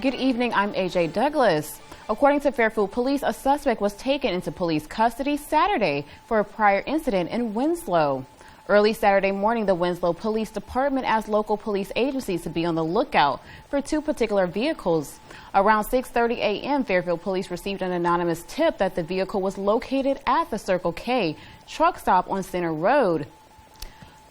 Good evening, I'm AJ Douglas. According to Fairfield Police, a suspect was taken into police custody Saturday for a prior incident in Winslow. Early Saturday morning, the Winslow Police Department asked local police agencies to be on the lookout for two particular vehicles. Around 6:30 a.m., Fairfield Police received an anonymous tip that the vehicle was located at the Circle K truck stop on Center Road.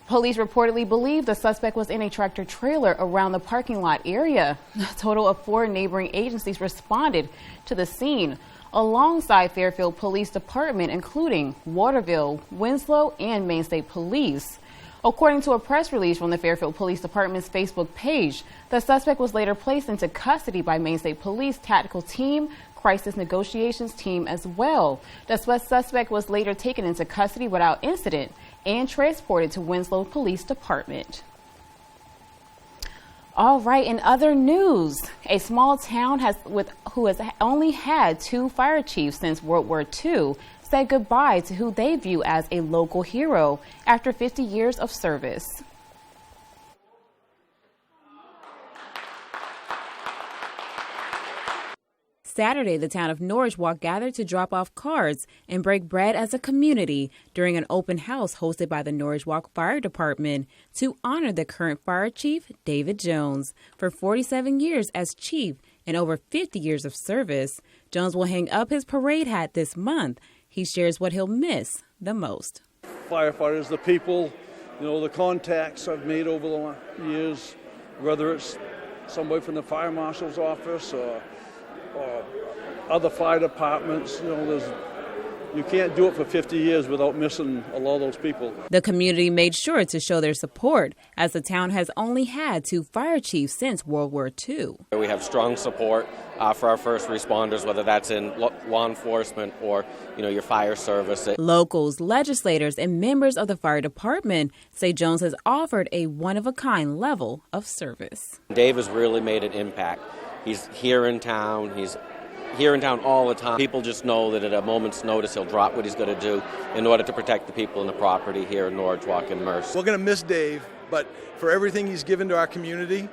Police reportedly believe the suspect was in a tractor trailer around the parking lot area. A total of 4 neighboring agencies responded to the scene, alongside Fairfield Police Department, including Waterville, Winslow, and Maine State Police. According to a press release from the Fairfield Police Department's Facebook page, the suspect was later placed into custody by Maine State Police Tactical Team, Crisis Negotiations Team as well. The suspect was later taken into custody without incident and transported to Winslow Police Department. All right, in other news, a small town who has only had 2 fire chiefs since World War II said goodbye to who they view as a local hero after 50 years of service. Saturday, the town of Norridgewock gathered to drop off cards and break bread as a community during an open house hosted by the Norridgewock Fire Department to honor the current fire chief, David Jones. For 47 years as chief and over 50 years of service, Jones will hang up his parade hat this month. He shares what he'll miss the most. Firefighters, the people, the contacts I've made over the years, whether it's somebody from the fire marshal's office or other fire departments, you can't do it for 50 years without missing a lot of those people. The community made sure to show their support, as the town has only had 2 fire chiefs since World War II. We have strong support for our first responders, whether that's in law enforcement or, your fire service. Locals, legislators, and members of the fire department say Jones has offered a one-of-a-kind level of service. Dave has really made an impact. He's here in town. He's here in town all the time. People just know that at a moment's notice he'll drop what he's going to do in order to protect the people in the property here in Norridgewock and Mercer. We're going to miss Dave, but for everything he's given to our community,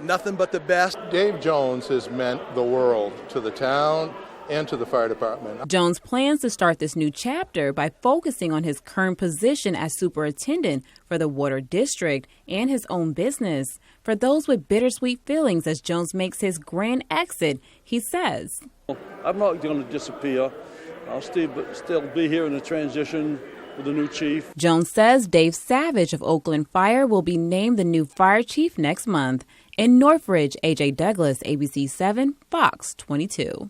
nothing but the best. Dave Jones has meant the world to the town and to the fire department. Jones plans to start this new chapter by focusing on his current position as superintendent for the Water District and his own business. For those with bittersweet feelings as Jones makes his grand exit, he says, I'm not going to disappear. I'll still be here in the transition with the new chief. Jones says Dave Savage of Oakland Fire will be named the new fire chief next month. In Northridge, AJ Douglas, ABC 7, Fox 22.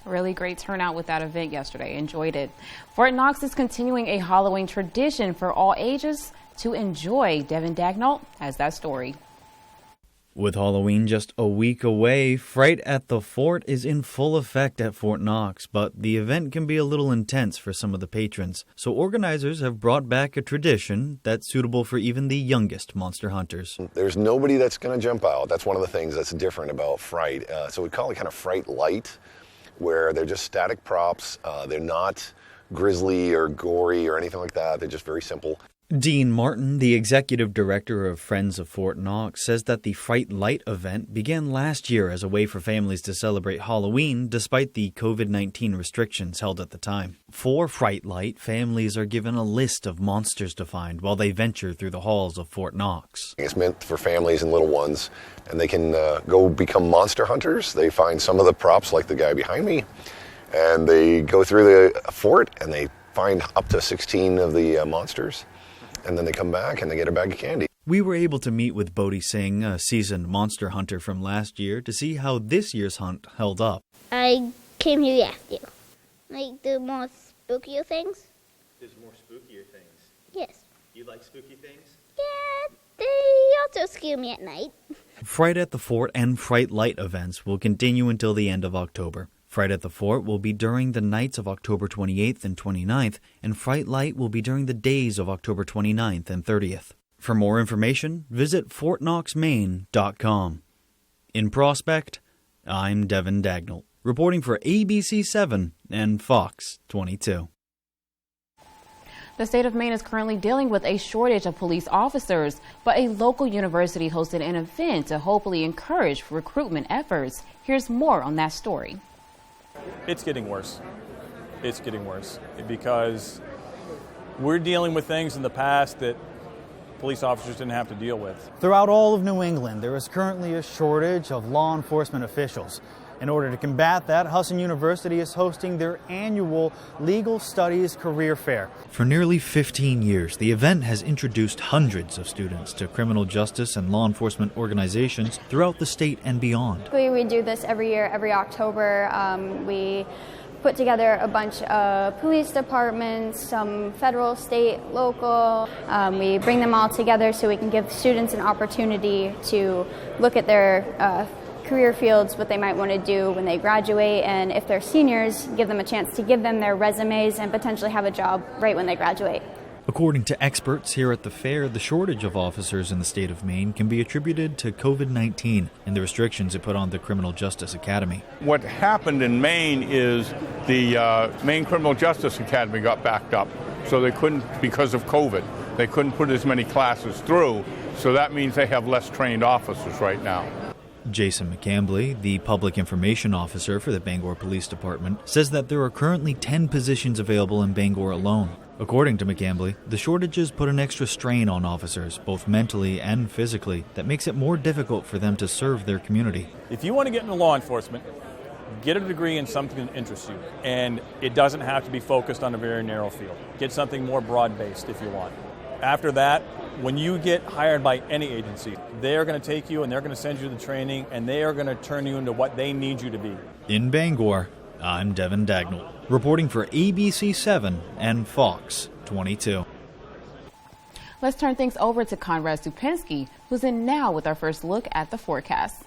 Really great turnout with that event yesterday. Enjoyed it. Fort Knox is continuing a Halloween tradition for all ages to enjoy. Devin Dagnall has that story. With Halloween just a week away, Fright at the Fort is in full effect at Fort Knox, but the event can be a little intense for some of the patrons. So organizers have brought back a tradition that's suitable for even the youngest monster hunters. There's nobody that's going to jump out. That's one of the things that's different about Fright. So we call it kind of Fright Light, where they're just static props. They're not grisly or gory or anything like that. They're just very simple. Dean Martin, the executive director of Friends of Fort Knox, says that the Fright Light event began last year as a way for families to celebrate Halloween despite the COVID-19 restrictions held at the time. For Fright Light, families are given a list of monsters to find while they venture through the halls of Fort Knox. It's meant for families and little ones, and they can go become monster hunters. They find some of the props, like the guy behind me, and they go through the fort and they find up to 16 of the monsters. And then they come back and they get a bag of candy. We were able to meet with Bodhi Singh, a seasoned monster hunter from last year, to see how this year's hunt held up. I came here to ask you, like the more spookier things? There's more spookier things? Yes. You like spooky things? Yeah, they also scare me at night. Fright at the Fort and Fright Light events will continue until the end of October. Fright at the Fort will be during the nights of October 28th and 29th, and Fright Light will be during the days of October 29th and 30th. For more information, visit fortknoxmaine.com. In Prospect, I'm Devin Dagnall, reporting for ABC 7 and Fox 22. The state of Maine is currently dealing with a shortage of police officers, but a local university hosted an event to hopefully encourage recruitment efforts. Here's more on that story. It's getting worse. It's getting worse because we're dealing with things in the past that police officers didn't have to deal with. Throughout all of New England, there is currently a shortage of law enforcement officials. In order to combat that, Husson University is hosting their annual Legal Studies Career Fair. For nearly 15 years, the event has introduced hundreds of students to criminal justice and law enforcement organizations throughout the state and beyond. We do this every year, every October. We put together a bunch of police departments, some federal, state, local. We bring them all together so we can give students an opportunity to look at their career fields, what they might want to do when they graduate, and if they're seniors, give them a chance to give them their resumes and potentially have a job right when they graduate. According to experts here at the fair, the shortage of officers in the state of Maine can be attributed to COVID-19 and the restrictions it put on the Criminal Justice Academy. What happened in Maine is the Maine Criminal Justice Academy got backed up, so they couldn't, because of COVID, they couldn't put as many classes through, so that means they have less trained officers right now. Jason McCambly, the public information officer for the Bangor Police Department, says that there are currently 10 positions available in Bangor alone. According to McCambly, the shortages put an extra strain on officers, both mentally and physically, that makes it more difficult for them to serve their community. If you want to get into law enforcement, get a degree in something that interests you, and it doesn't have to be focused on a very narrow field. Get something more broad-based if you want. After that, when you get hired by any agency, they are going to take you and they're going to send you the training and they are going to turn you into what they need you to be. In Bangor, I'm Devin Dagnall, reporting for ABC7 and Fox 22. Let's turn things over to Conrad Supinski, who's in now with our first look at the forecast.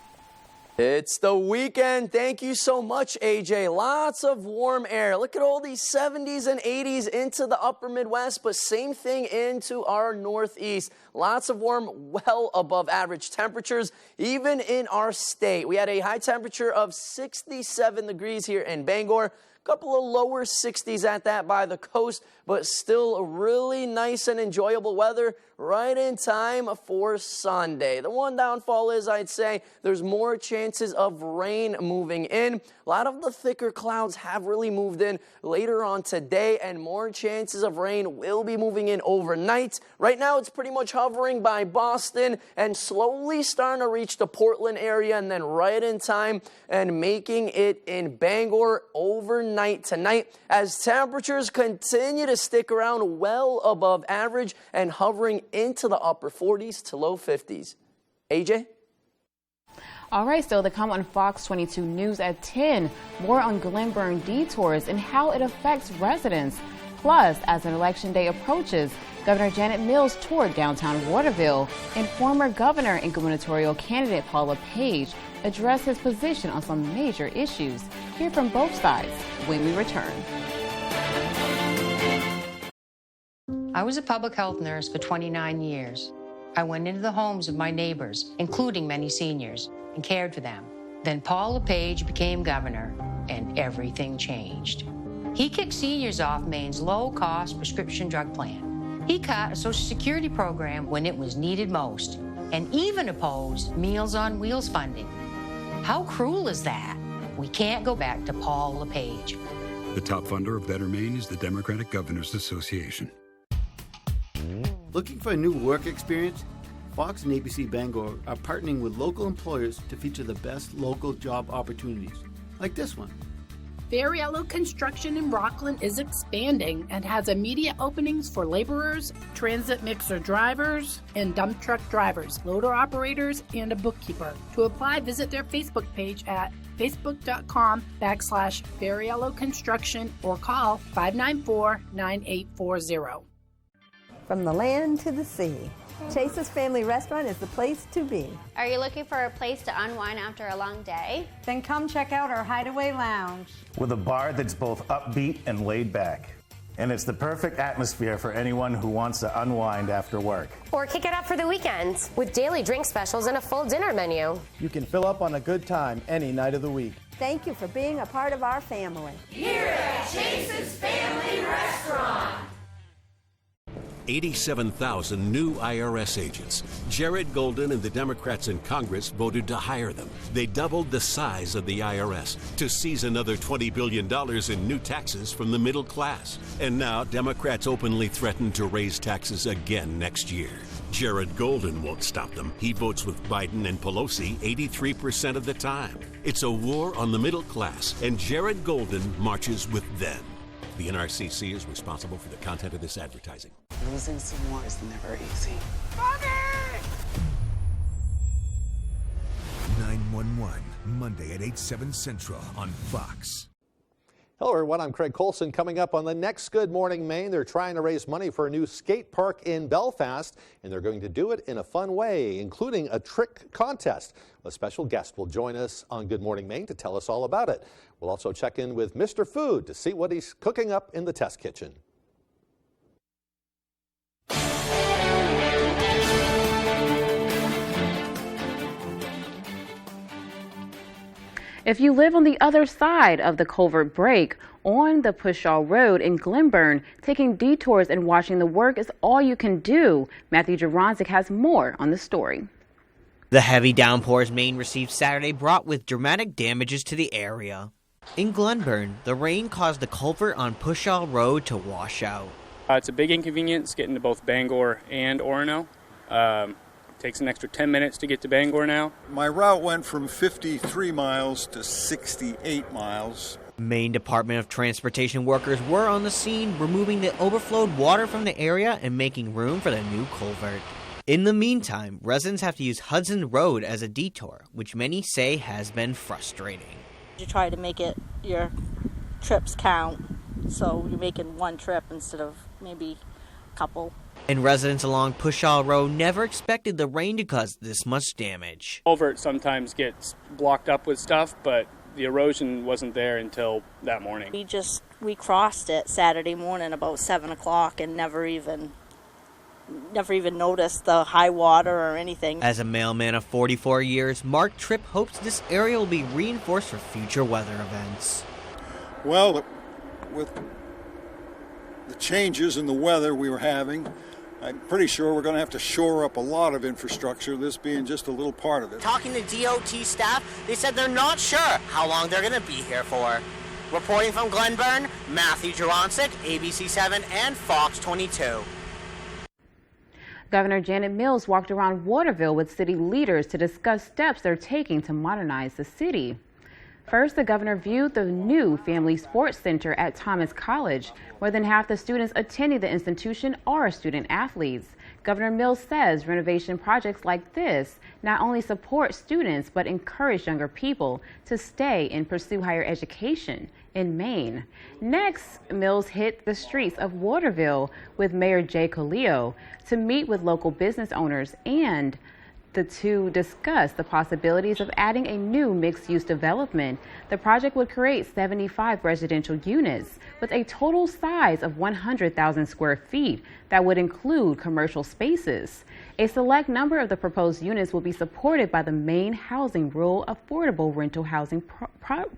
It's the weekend. Thank you so much, AJ. Lots of warm air. Look at all these 70s and 80s into the upper Midwest, but same thing into our Northeast. Lots of warm, well above average temperatures, even in our state. We had a high temperature of 67 degrees here in Bangor. Couple of lower 60s at that by the coast, but still really nice and enjoyable weather right in time for Sunday. The one downfall is, I'd say, there's more chances of rain moving in. A lot of the thicker clouds have really moved in later on today, and more chances of rain will be moving in overnight. Right now, it's pretty much hovering by Boston and slowly starting to reach the Portland area, and then right in time and making it in Bangor overnight tonight as temperatures continue to stick around well above average and hovering into the upper 40s to low 50s. AJ? All right, still to come on Fox 22 News at 10. More on Glen Burn detours and how it affects residents. Plus, as an election day approaches, Governor Janet Mills toured downtown Waterville, and former governor and gubernatorial candidate Paula Page addressed his position on some major issues. Hear from both sides when we return. I was a public health nurse for 29 years. I went into the homes of my neighbors, including many seniors, and cared for them. Then Paul LePage became governor, and everything changed. He kicked seniors off Maine's low-cost prescription drug plan. He cut a Social Security program when it was needed most, and even opposed Meals on Wheels funding. How cruel is that? We can't go back to Paul LePage. The top funder of Better Maine is the Democratic Governors Association. Looking for a new work experience? Fox and ABC Bangor are partnering with local employers to feature the best local job opportunities, like this one. Fariello Construction in Rockland is expanding and has immediate openings for laborers, transit mixer drivers, and dump truck drivers, loader operators, and a bookkeeper. To apply, visit their Facebook page at facebook.com/Fariello Construction or call 594-9840. From the land to the sea, Chase's Family Restaurant is the place to be. Are you looking for a place to unwind after a long day? Then come check out our Hideaway Lounge. With a bar that's both upbeat and laid back. And it's the perfect atmosphere for anyone who wants to unwind after work. Or kick it up for the weekends with daily drink specials and a full dinner menu. You can fill up on a good time any night of the week. Thank you for being a part of our family. Here at Chase's Family Restaurant. 87,000 new IRS agents. Jared Golden and the Democrats in Congress voted to hire them. They doubled the size of the IRS to seize another $20 billion in new taxes from the middle class. And now Democrats openly threaten to raise taxes again next year. Jared Golden won't stop them. He votes with Biden and Pelosi 83% of the time. It's a war on the middle class, and Jared Golden marches with them. The NRCC is responsible for the content of this advertising. Losing some war is never easy. 911, Monday at 8/7 Central on Fox. Hello everyone, I'm Craig Colson. Coming up on the next Good Morning Maine, they're trying to raise money for a new skate park in Belfast, and they're going to do it in a fun way, including a trick contest. A special guest will join us on Good Morning Maine to tell us all about it. We'll also check in with Mr. Food to see what he's cooking up in the test kitchen. If you live on the other side of the culvert break on the Pushaw Road in Glenburn, taking detours and watching the work is all you can do. Matthew Juronczyk has more on the story. The heavy downpours Maine received Saturday brought with dramatic damages to the area. In Glenburn, the rain caused the culvert on Pushaw Road to wash out. It's a big inconvenience getting to both Bangor and Orono. Takes an extra 10 minutes to get to Bangor now. My route went from 53 miles to 68 miles. Maine Department of Transportation workers were on the scene, removing the overflowed water from the area and making room for the new culvert. In the meantime, residents have to use Hudson Road as a detour, which many say has been frustrating. You try to make it your trips count, so you're making one trip instead of maybe a couple. And residents along Pushaw Road never expected the rain to cause this much damage. Culvert sometimes gets blocked up with stuff, but the erosion wasn't there until that morning. We crossed it Saturday morning about 7 o'clock and never even noticed the high water or anything. As a mailman of 44 years, Mark Tripp hopes this area will be reinforced for future weather events. Well, with the changes in the weather we were having, I'm pretty sure we're going to have to shore up a lot of infrastructure, this being just a little part of it. Talking to DOT staff, they said they're not sure how long they're going to be here for. Reporting from Glenburn, Matthew Juronczyk, ABC7 and Fox 22. Governor Janet Mills walked around Waterville with city leaders to discuss steps they're taking to modernize the city. First, the governor viewed the new Family Sports Center at Thomas College. More than half the students attending the institution are student athletes. Governor Mills says renovation projects like this not only support students but encourage younger people to stay and pursue higher education in Maine. Next, Mills hit the streets of Waterville with Mayor Jay Colio to meet with local business owners and the two discussed the possibilities of adding a new mixed-use development. The project would create 75 residential units with a total size of 100,000 square feet that would include commercial spaces. A select number of the proposed units will be supported by the Maine Housing Rural Affordable Rental Housing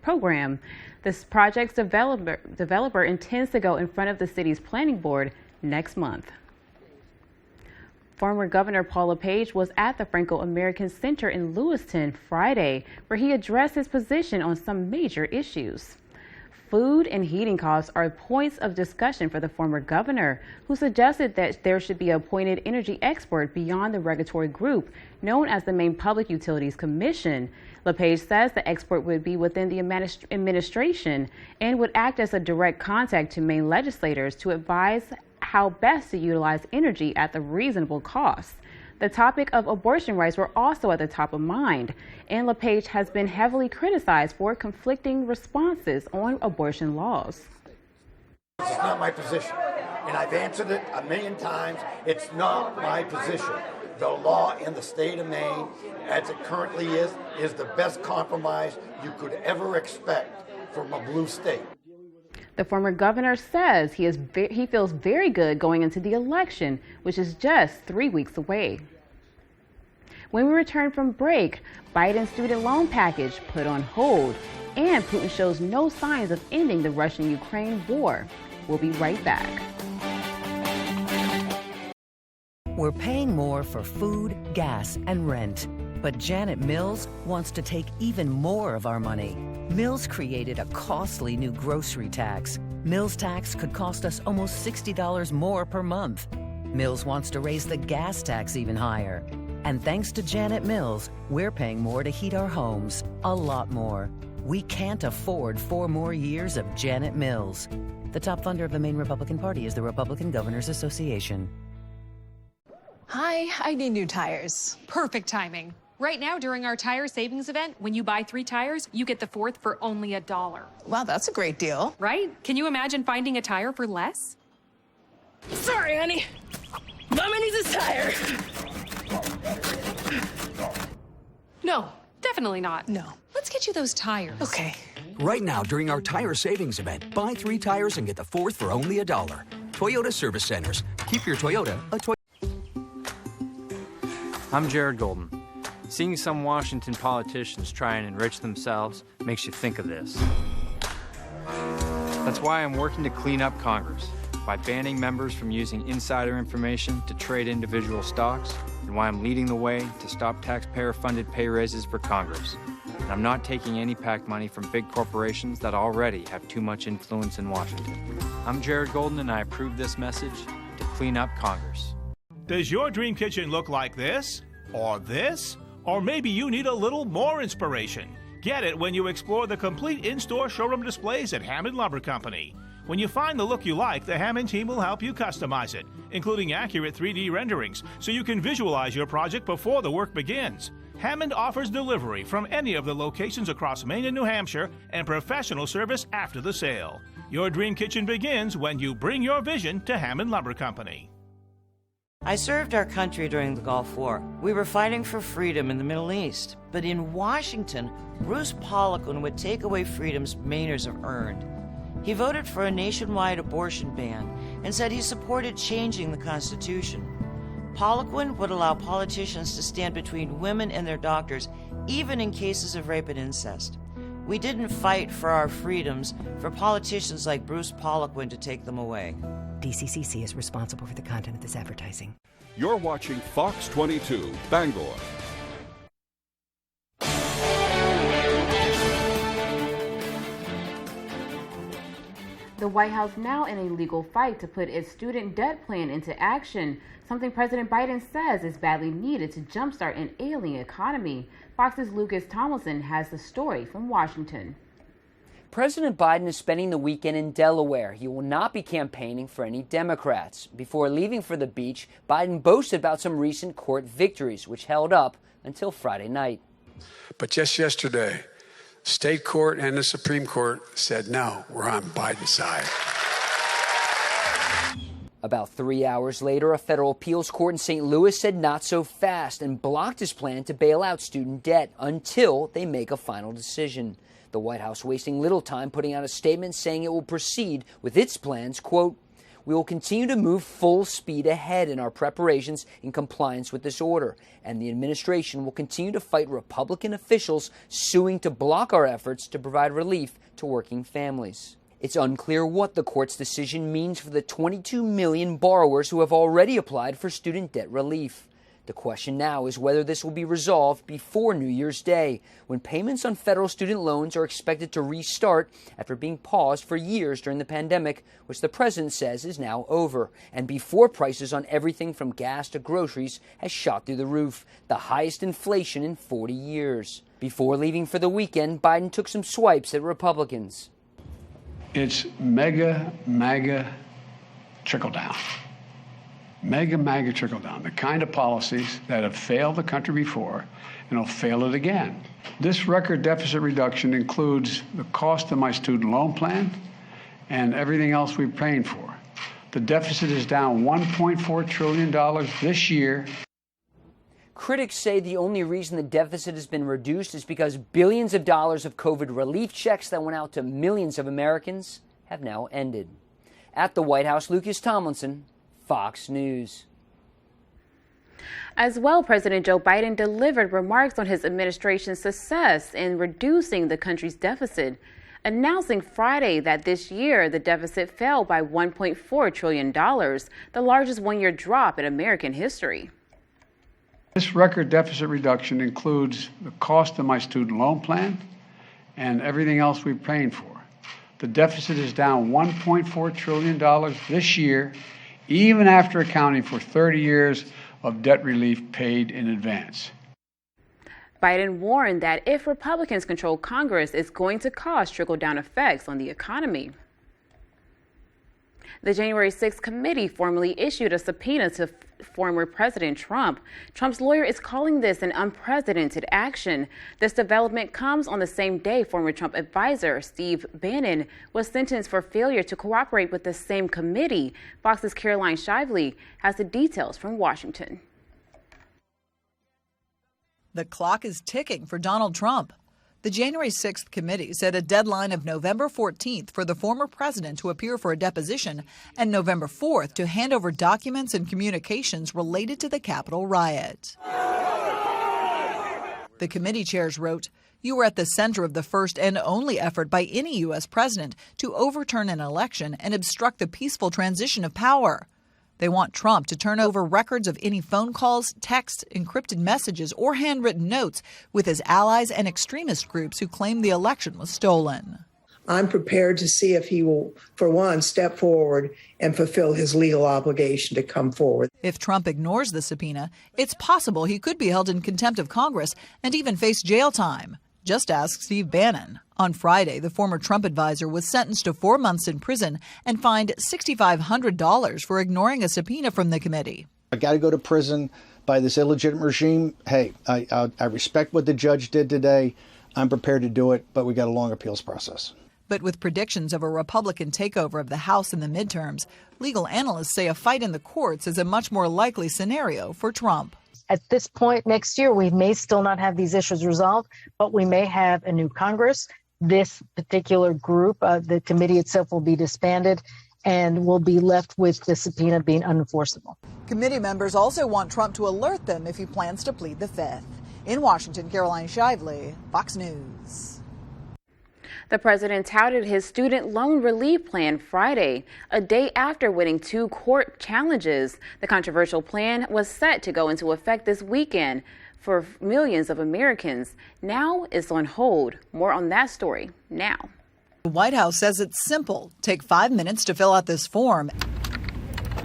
Program. This project's developer intends to go in front of the city's planning board next month. Former Governor Paul LePage was at the Franco-American Center in Lewiston Friday, where he addressed his position on some major issues. Food and heating costs are points of discussion for the former governor, who suggested that there should be an appointed energy expert beyond the regulatory group known as the Maine Public Utilities Commission. LePage says the expert would be within the administration and would act as a direct contact to Maine legislators to advise how best to utilize energy at the reasonable cost. The topic of abortion rights were also at the top of mind, and LePage has been heavily criticized for conflicting responses on abortion laws. It's not my position, and I've answered it a million times. It's not my position. The law in the state of Maine, as it currently is the best compromise you could ever expect from a blue state. The former governor says he feels very good going into the election, which is just 3 weeks away. When we return from break, Biden's student loan package put on hold, and Putin shows no signs of ending the Russian-Ukraine war. We'll be right back. We're paying more for food, gas, and rent. But Janet Mills wants to take even more of our money. Mills created a costly new grocery tax. Mills tax could cost us almost $60 more per month. Mills wants to raise the gas tax even higher. And thanks to Janet Mills, we're paying more to heat our homes, a lot more. We can't afford 4 more years of Janet Mills. The top funder of the Maine Republican Party is the Republican Governors Association. Hi, I need new tires. Perfect timing. Right now, during our tire savings event, when you buy 3 tires, you get the 4th for only $1. Wow, that's a great deal. Right? Can you imagine finding a tire for less? Sorry, honey. Mama needs a tire. No, definitely not. No. Let's get you those tires. Okay. Right now, during our tire savings event, buy 3 tires and get the 4th for only $1. Toyota Service Centers. Keep your Toyota a Toyota. I'm Jared Golden. Seeing some Washington politicians try and enrich themselves makes you think of this. That's why I'm working to clean up Congress by banning members from using insider information to trade individual stocks, and why I'm leading the way to stop taxpayer-funded pay raises for Congress. And I'm not taking any PAC money from big corporations that already have too much influence in Washington. I'm Jared Golden, and I approve this message to clean up Congress. Does your dream kitchen look like this? Or this? Or maybe you need a little more inspiration. Get it when you explore the complete in-store showroom displays at Hammond Lumber Company. When you find the look you like, the Hammond team will help you customize it, including accurate 3D renderings, so you can visualize your project before the work begins. Hammond offers delivery from any of the locations across Maine and New Hampshire and professional service after the sale. Your dream kitchen begins when you bring your vision to Hammond Lumber Company. I served our country during the Gulf War. We were fighting for freedom in the Middle East. But in Washington, Bruce Poliquin would take away freedoms Mainers have earned. He voted for a nationwide abortion ban and said he supported changing the Constitution. Poliquin would allow politicians to stand between women and their doctors, even in cases of rape and incest. We didn't fight for our freedoms for politicians like Bruce Poliquin to take them away. DCCC is responsible for the content of this advertising. You're watching Fox 22, Bangor. The White House now in a legal fight to put its student debt plan into action, something President Biden says is badly needed to jumpstart an ailing economy. Fox's Lucas Tomlinson has the story from Washington. President Biden is spending the weekend in Delaware. He will not be campaigning for any Democrats. Before leaving for the beach, Biden boasted about some recent court victories, which held up until Friday night. But just yesterday, state court and the Supreme Court said, no, we're on Biden's side. About 3 hours later, a federal appeals court in St. Louis said not so fast and blocked his plan to bail out student debt until they make a final decision. The White House wasting little time putting out a statement saying it will proceed with its plans, quote, "We will continue to move full speed ahead in our preparations in compliance with this order, and the administration will continue to fight Republican officials suing to block our efforts to provide relief to working families." It's unclear what the court's decision means for the 22 million borrowers who have already applied for student debt relief. The question now is whether this will be resolved before New Year's Day, when payments on federal student loans are expected to restart after being paused for years during the pandemic, which the president says is now over, and before prices on everything from gas to groceries has shot through the roof, the highest inflation in 40 years. Before leaving for the weekend, Biden took some swipes at Republicans. It's mega, MAGA trickle down. Mega, MAGA trickle down. The kind of policies that have failed the country before and will fail it again. This record deficit reduction includes the cost of my student loan plan and everything else we're paying for. The deficit is down $1.4 trillion this year. Critics say the only reason the deficit has been reduced is because billions of dollars of COVID relief checks that went out to millions of Americans have now ended. At the White House, Lucas Tomlinson, Fox News. As well, President Joe Biden delivered remarks on his administration's success in reducing the country's deficit. announcing Friday that this year the deficit fell by $1.4 trillion, the largest one-year drop in American history. This record deficit reduction includes the cost of my student loan plan and everything else we're paying for. The deficit is down $1.4 trillion this year, even after accounting for 30 years of debt relief paid in advance. Biden warned that if Republicans control Congress, it's going to cause trickle-down effects on the economy. The January 6th committee formally issued a subpoena to former President Trump. Trump's lawyer is calling this an unprecedented action. This development comes on the same day former Trump advisor Steve Bannon was sentenced for failure to cooperate with the same committee. Fox's Caroline Shively has the details from Washington. The clock is ticking for Donald Trump. The January 6th committee set a deadline of November 14th for the former president to appear for a deposition and November 4th to hand over documents and communications related to the Capitol riot. The committee chairs wrote, "You were at the center of the first and only effort by any U.S. president to overturn an election and obstruct the peaceful transition of power. They want Trump to turn over records of any phone calls, texts, encrypted messages, or handwritten notes with his allies and extremist groups who claim the election was stolen." I'm prepared to see if he will, for one, step forward and fulfill his legal obligation to come forward. If Trump ignores the subpoena, it's possible he could be held in contempt of Congress and even face jail time. Just ask Steve Bannon. On Friday, the former Trump advisor was sentenced to 4 months in prison and fined $6,500 for ignoring a subpoena from the committee. I got to go to prison by this illegitimate regime. Hey, I respect what the judge did today. I'm prepared to do it, but we got a long appeals process. But with predictions of a Republican takeover of the House in the midterms, legal analysts say a fight in the courts is a much more likely scenario for Trump. At this point next year, we may still not have these issues resolved, but we may have a new Congress. This particular group, the committee itself, will be disbanded and will be left with the subpoena being unenforceable. Committee members also want Trump to alert them if he plans to plead the Fifth. In Washington, Caroline Shively, Fox News. The president touted his student loan relief plan Friday, a day after winning 2 court challenges. The controversial plan was set to go into effect this weekend for millions of Americans. Now it's on hold. More on that story now. The White House says it's simple. Take 5 minutes to fill out this form,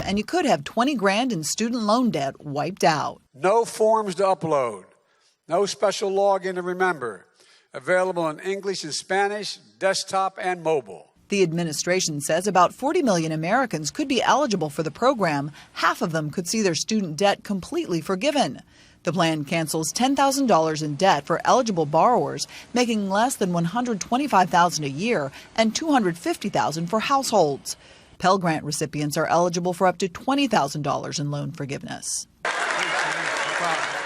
and you could have $20,000 in student loan debt wiped out. No forms to upload. No special login to remember. Available in English and Spanish, desktop and mobile. The administration says about 40 million Americans could be eligible for the program. Half of them could see their student debt completely forgiven. The plan cancels $10,000 in debt for eligible borrowers making less than $125,000 a year and $250,000 for households. Pell Grant recipients are eligible for up to $20,000 in loan forgiveness.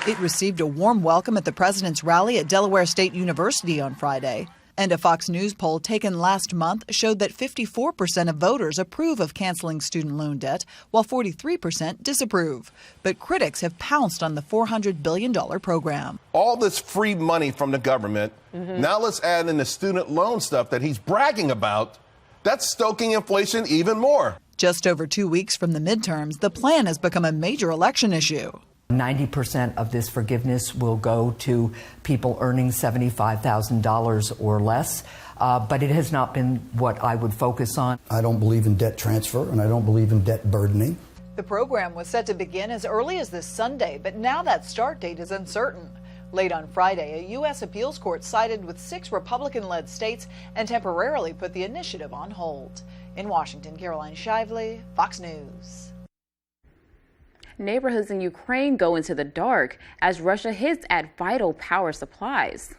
It received a warm welcome at the president's rally at Delaware State University on Friday. And a Fox News poll taken last month showed that 54% of voters approve of canceling student loan debt, while 43% disapprove. But critics have pounced on the $400 billion program. All this free money from the government, now let's add in the student loan stuff that he's bragging about. That's stoking inflation even more. Just over 2 weeks from the midterms, the plan has become a major election issue. 90% of this forgiveness will go to people earning $75,000 or less, but it has not been what I would focus on. I don't believe in debt transfer, and I don't believe in debt burdening. The program was set to begin as early as this Sunday, but now that start date is uncertain. Late on Friday, a U.S. appeals court sided with 6 Republican-led states and temporarily put the initiative on hold. In Washington, Caroline Shively, Fox News. Neighborhoods in Ukraine go into the dark as Russia hits at vital power supplies.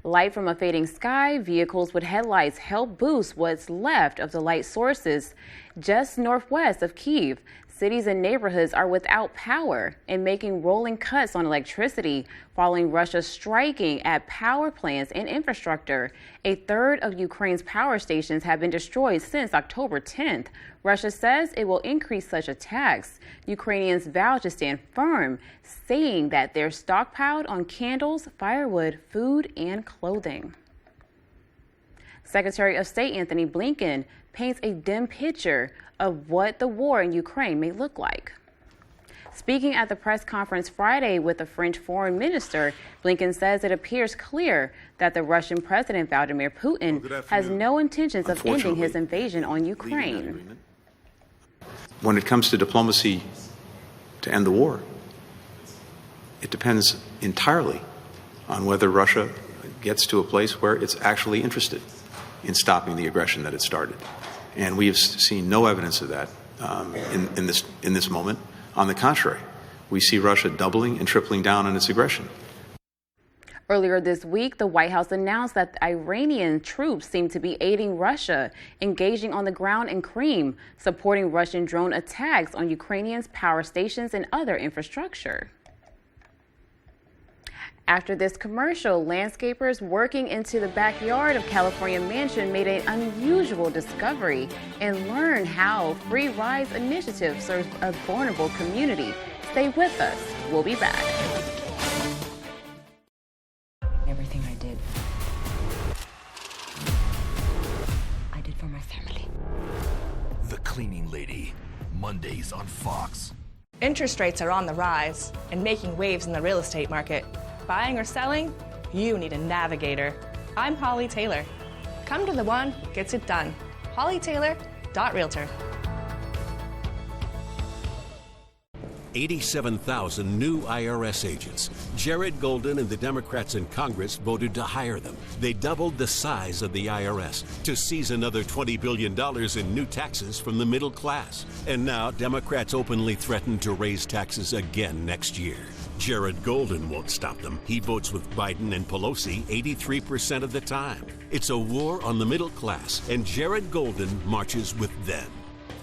Light from a fading sky, vehicles with headlights help boost what's left of the light sources. Just northwest of Kyiv, cities and neighborhoods are without power and making rolling cuts on electricity following Russia striking at power plants and infrastructure. A third of Ukraine's power stations have been destroyed since October 10th. Russia says it will increase such attacks. Ukrainians vow to stand firm, saying that they're stockpiled on candles, firewood, food, and clothing. Secretary of State Anthony Blinken paints a dim picture of what the war in Ukraine may look like. Speaking at the press conference Friday with the French foreign minister, Blinken says it appears clear that the Russian President Vladimir Putin has no intentions of ending his invasion on Ukraine. When it comes to diplomacy to end the war, it depends entirely on whether Russia gets to a place where it's actually interested in stopping the aggression that it started. And we have seen no evidence of that in this moment. On the contrary, we see Russia doubling and tripling down on its aggression. Earlier this week, the White House announced that Iranian troops seem to be aiding Russia, engaging on the ground in Crimea, supporting Russian drone attacks on Ukrainians' power stations and other infrastructure. After this commercial, landscapers working into the backyard of California Mansion made an unusual discovery and learned how Free Rides Initiative serves a vulnerable community. Stay with us. We'll be back. Everything I did for my family. The Cleaning Lady, Mondays on Fox. Interest rates are on the rise and making waves in the real estate market. Buying or selling? You need a navigator. I'm Holly Taylor. Come to the one who gets it done. HollyTaylor.Realtor. 87,000 new IRS agents. Jared Golden and the Democrats in Congress voted to hire them. They doubled the size of the IRS to seize another $20 billion in new taxes from the middle class. And now Democrats openly threaten to raise taxes again next year. Jared Golden won't stop them. He votes with Biden and Pelosi 83% of the time. It's a war on the middle class, and Jared Golden marches with them.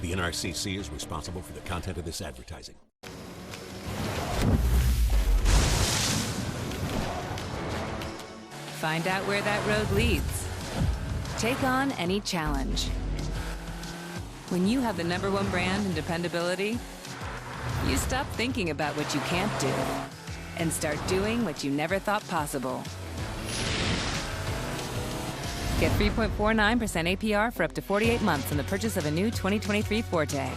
The NRCC is responsible for the content of this advertising. Find out where that road leads. Take on any challenge. When you have the #1 brand and dependability, you stop thinking about what you can't do and start doing what you never thought possible. Get 3.49% APR for up to 48 months on the purchase of a new 2023 Forte.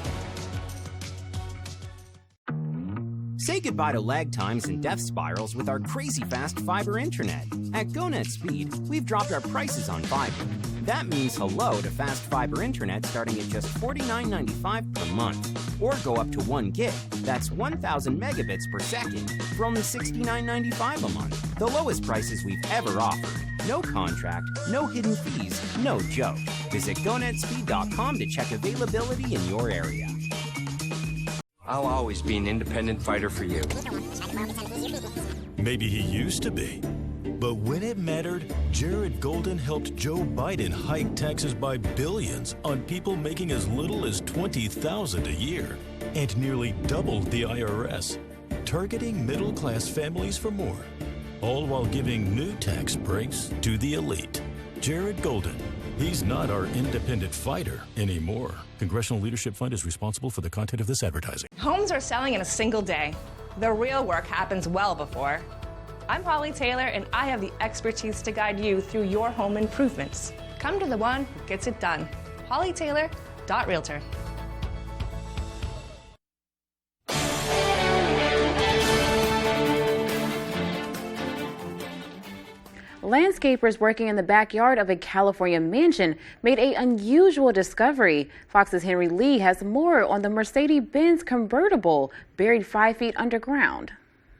Say goodbye to lag times and death spirals with our crazy fast fiber internet. At GoNet Speed, we've dropped our prices on fiber. That means hello to fast fiber internet starting at just $49.95 per month. Or go up to 1 gig, that's 1,000 megabits per second, for only $69.95 a month. The lowest prices we've ever offered. No contract, no hidden fees, no joke. Visit GoNetspeed.com to check availability in your area. I'll always be an independent fighter for you. Maybe he used to be. But when it mattered, Jared Golden helped Joe Biden hike taxes by billions on people making as little as $20,000 a year, and nearly doubled the IRS, targeting middle-class families for more, all while giving new tax breaks to the elite. Jared Golden. He's not our independent fighter anymore. Congressional Leadership Fund is responsible for the content of this advertising. Homes are selling in a single day. The real work happens well before. I'm Holly Taylor, and I have the expertise to guide you through your home improvements. Come to the one who gets it done. HollyTaylor.Realtor. Landscapers working in the backyard of a California mansion made an unusual discovery. Fox's Henry Lee has more on the Mercedes-Benz convertible buried 5 feet underground.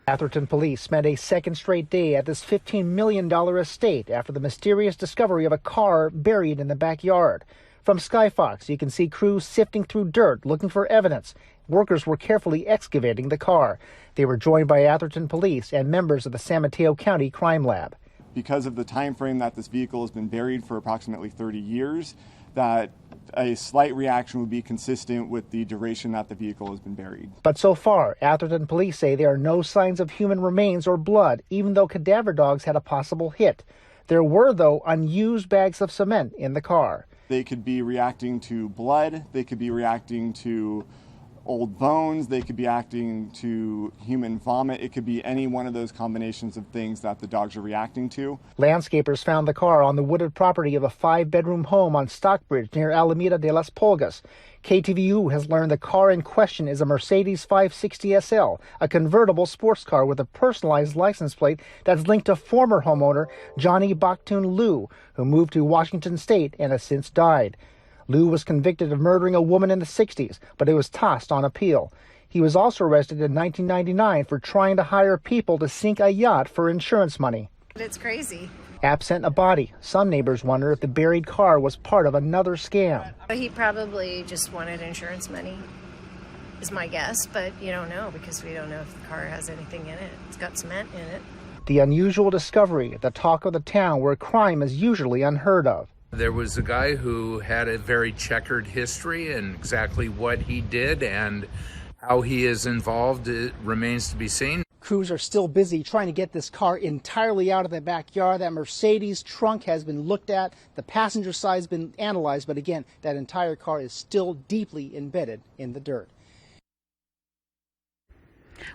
Atherton police spent a second straight day at this $15 million estate after the mysterious discovery of a car buried in the backyard. From Sky Fox, you can see crews sifting through dirt looking for evidence. Workers were carefully excavating the car. They were joined by Atherton police and members of the San Mateo County Crime Lab. Because of the time frame that this vehicle has been buried for approximately 30 years, that a slight reaction would be consistent with the duration that the vehicle has been buried. But so far, Atherton police say there are no signs of human remains or blood, even though cadaver dogs had a possible hit. There were, though, unused bags of cement in the car. They could be reacting to blood, they could be reacting to old bones, they could be acting to human vomit. It could be any one of those combinations of things that the dogs are reacting to. Landscapers found the car on the wooded property of a 5-bedroom home on Stockbridge near Alameda de las Pulgas. KTVU has learned the car in question is a Mercedes 560 SL, a convertible sports car with a personalized license plate that's linked to former homeowner Johnny Bakhtun Liu, who moved to Washington State and has since died. Liu was convicted of murdering a woman in the 60s, but it was tossed on appeal. He was also arrested in 1999 for trying to hire people to sink a yacht for insurance money. It's crazy. Absent a body, some neighbors wonder if the buried car was part of another scam. He probably just wanted insurance money, is my guess, but you don't know because we don't know if the car has anything in it. It's got cement in it. The unusual discovery, the talk of the town where crime is usually unheard of. There was a guy who had a very checkered history, and exactly what he did and how he is involved, it remains to be seen. Crews are still busy trying to get this car entirely out of the backyard. That Mercedes trunk has been looked at. The passenger side has been analyzed. But again, that entire car is still deeply embedded in the dirt.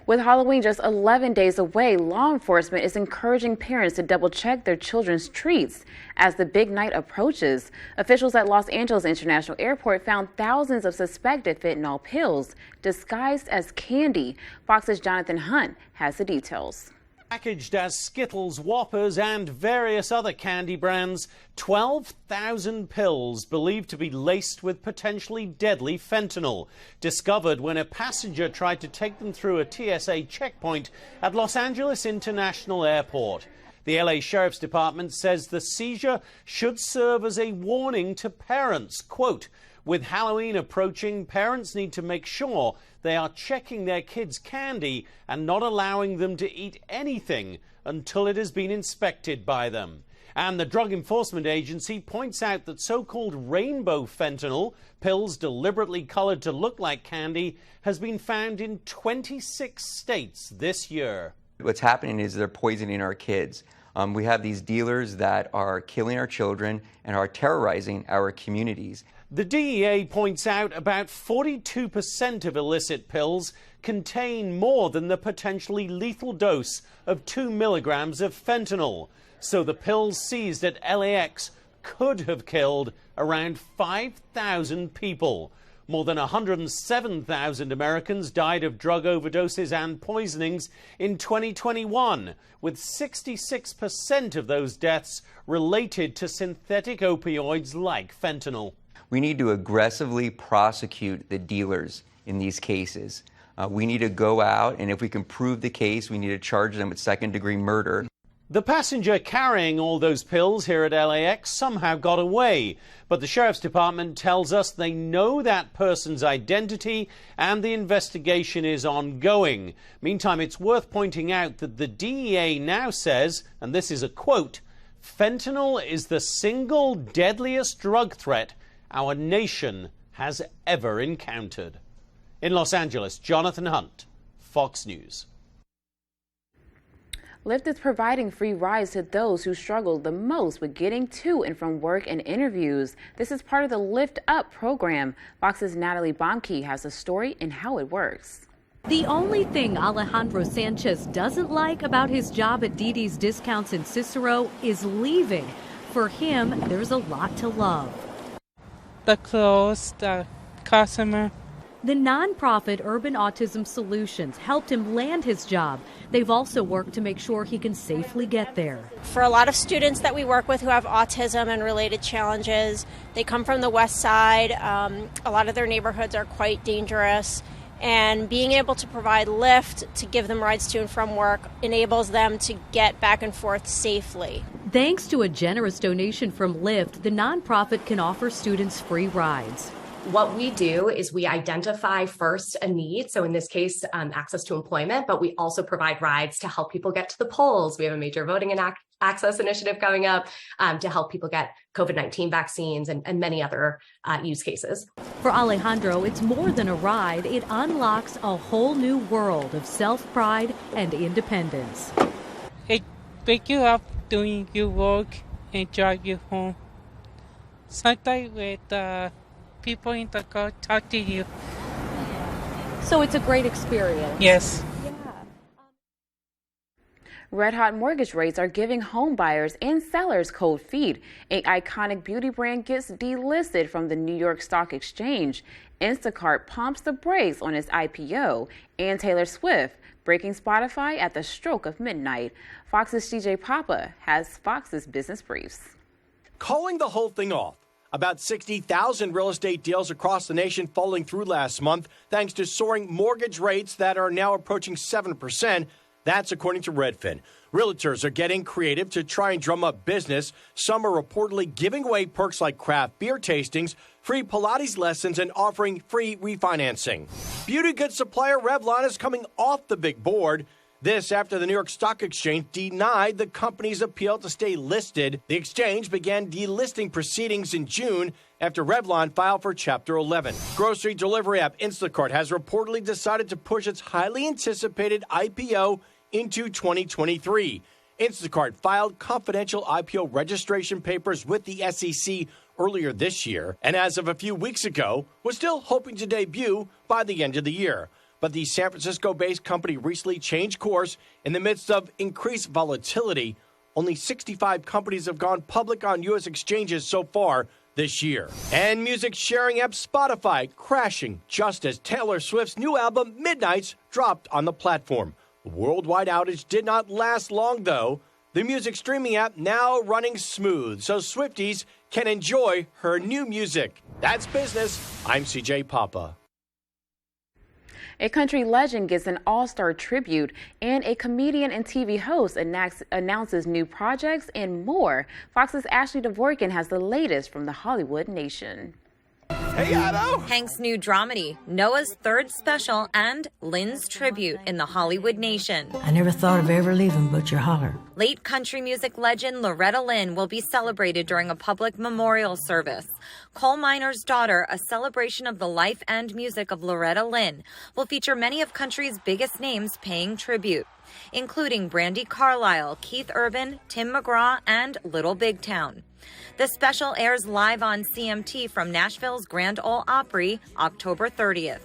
With Halloween just 11 days away, law enforcement is encouraging parents to double-check their children's treats as the big night approaches. Officials at Los Angeles International Airport found thousands of suspected fentanyl pills disguised as candy. Fox's Jonathan Hunt has the details. Packaged as Skittles, Whoppers and various other candy brands, 12,000 pills believed to be laced with potentially deadly fentanyl, discovered when a passenger tried to take them through a TSA checkpoint at Los Angeles International Airport. The LA Sheriff's Department says the seizure should serve as a warning to parents. Quote, with Halloween approaching, parents need to make sure they are checking their kids' candy and not allowing them to eat anything until it has been inspected by them. And the Drug Enforcement Agency points out that so-called rainbow fentanyl, pills deliberately colored to look like candy, has been found in 26 states this year. What's happening is they're poisoning our kids. We have these dealers that are killing our children and are terrorizing our communities. The DEA points out about 42% of illicit pills contain more than the potentially lethal dose of 2 milligrams of fentanyl. So the pills seized at LAX could have killed around 5,000 people. More than 107,000 Americans died of drug overdoses and poisonings in 2021, with 66% of those deaths related to synthetic opioids like fentanyl. We need to aggressively prosecute the dealers in these cases. We need to go out, and if we can prove the case, we need to charge them with second-degree murder. The passenger carrying all those pills here at LAX somehow got away, but the Sheriff's Department tells us they know that person's identity and the investigation is ongoing. Meantime, it's worth pointing out that the DEA now says, and this is a quote, fentanyl is the single deadliest drug threat our nation has ever encountered. In Los Angeles, Jonathan Hunt, Fox News. Lyft is providing free rides to those who struggle the most with getting to and from work and interviews. This is part of the Lyft Up program. Fox's Natalie Baumke has a story and how it works. The only thing Alejandro Sanchez doesn't like about his job at DD's Discounts in Cicero is leaving. For him, there's a lot to love. The clothes, the customer. The nonprofit Urban Autism Solutions helped him land his job. They've also worked to make sure he can safely get there. For a lot of students that we work with who have autism and related challenges, they come from the west side. A lot of their neighborhoods are quite dangerous. And being able to provide Lyft to give them rides to and from work enables them to get back and forth safely. Thanks to a generous donation from Lyft, the nonprofit can offer students free rides. What we do is we identify first a need, so in this case, access to employment, but we also provide rides to help people get to the polls. We have a major voting and access initiative coming up to help people get COVID-19 vaccines and many other use cases. For Alejandro, it's more than a ride. It unlocks a whole new world of self-pride and independence. It pick you up doing your work and drive you home. Sometimes with people in the car talk to you. So it's a great experience. Yes. Red Hot mortgage rates are giving home buyers and sellers cold feet. An iconic beauty brand gets delisted from the New York Stock Exchange. Instacart pumps the brakes on its IPO. And Taylor Swift breaking Spotify at the stroke of midnight. Fox's CJ Papa has Fox's business briefs. Calling the whole thing off. About 60,000 real estate deals across the nation falling through last month thanks to soaring mortgage rates that are now approaching 7%. That's according to Redfin. Realtors are getting creative to try and drum up business. Some are reportedly giving away perks like craft beer tastings, free Pilates lessons, and offering free refinancing. Beauty goods supplier Revlon is coming off the big board. This after the New York Stock Exchange denied the company's appeal to stay listed. The exchange began delisting proceedings in June after Revlon filed for Chapter 11. Grocery delivery app Instacart has reportedly decided to push its highly anticipated IPO into 2023. Instacart filed confidential IPO registration papers with the SEC earlier this year, and as of a few weeks ago, was still hoping to debut by the end of the year. But the San Francisco-based company recently changed course in the midst of increased volatility. Only 65 companies have gone public on U.S. exchanges so far this year. And music sharing app Spotify crashing just as Taylor Swift's new album Midnights dropped on the platform. The worldwide outage did not last long, though. The music streaming app now running smooth, so Swifties can enjoy her new music. That's business. I'm CJ Papa. A country legend gets an all-star tribute, and a comedian and TV host announces new projects and more. Fox's Ashley Dvorkin has the latest from the Hollywood Nation. Hey, Otto! Hank's new dramedy, Noah's third special, and Lynn's tribute in the Hollywood Nation. I never thought of ever leaving Butcher Holler. Late country music legend Loretta Lynn will be celebrated during a public memorial service. Coal Miner's Daughter, a celebration of the life and music of Loretta Lynn, will feature many of country's biggest names paying tribute, including Brandi Carlile, Keith Urban, Tim McGraw, and Little Big Town. The special airs live on CMT from Nashville's Grand Ole Opry, October 30th.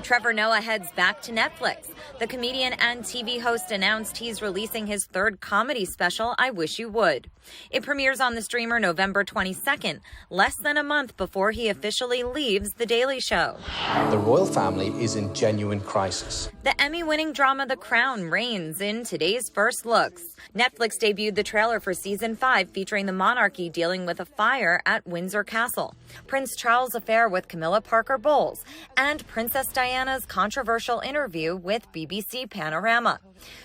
Trevor Noah heads back to Netflix. The comedian and TV host announced he's releasing his third comedy special, I Wish You Would. It premieres on the streamer November 22nd, less than a month before he officially leaves The Daily Show. The royal family is in genuine crisis. The Emmy-winning drama The Crown reigns in today's first looks. Netflix debuted the trailer for Season 5 featuring the monarchy dealing with a fire at Windsor Castle, Prince Charles' affair with Camilla Parker Bowles, and Princess Diana's controversial interview with BBC Panorama.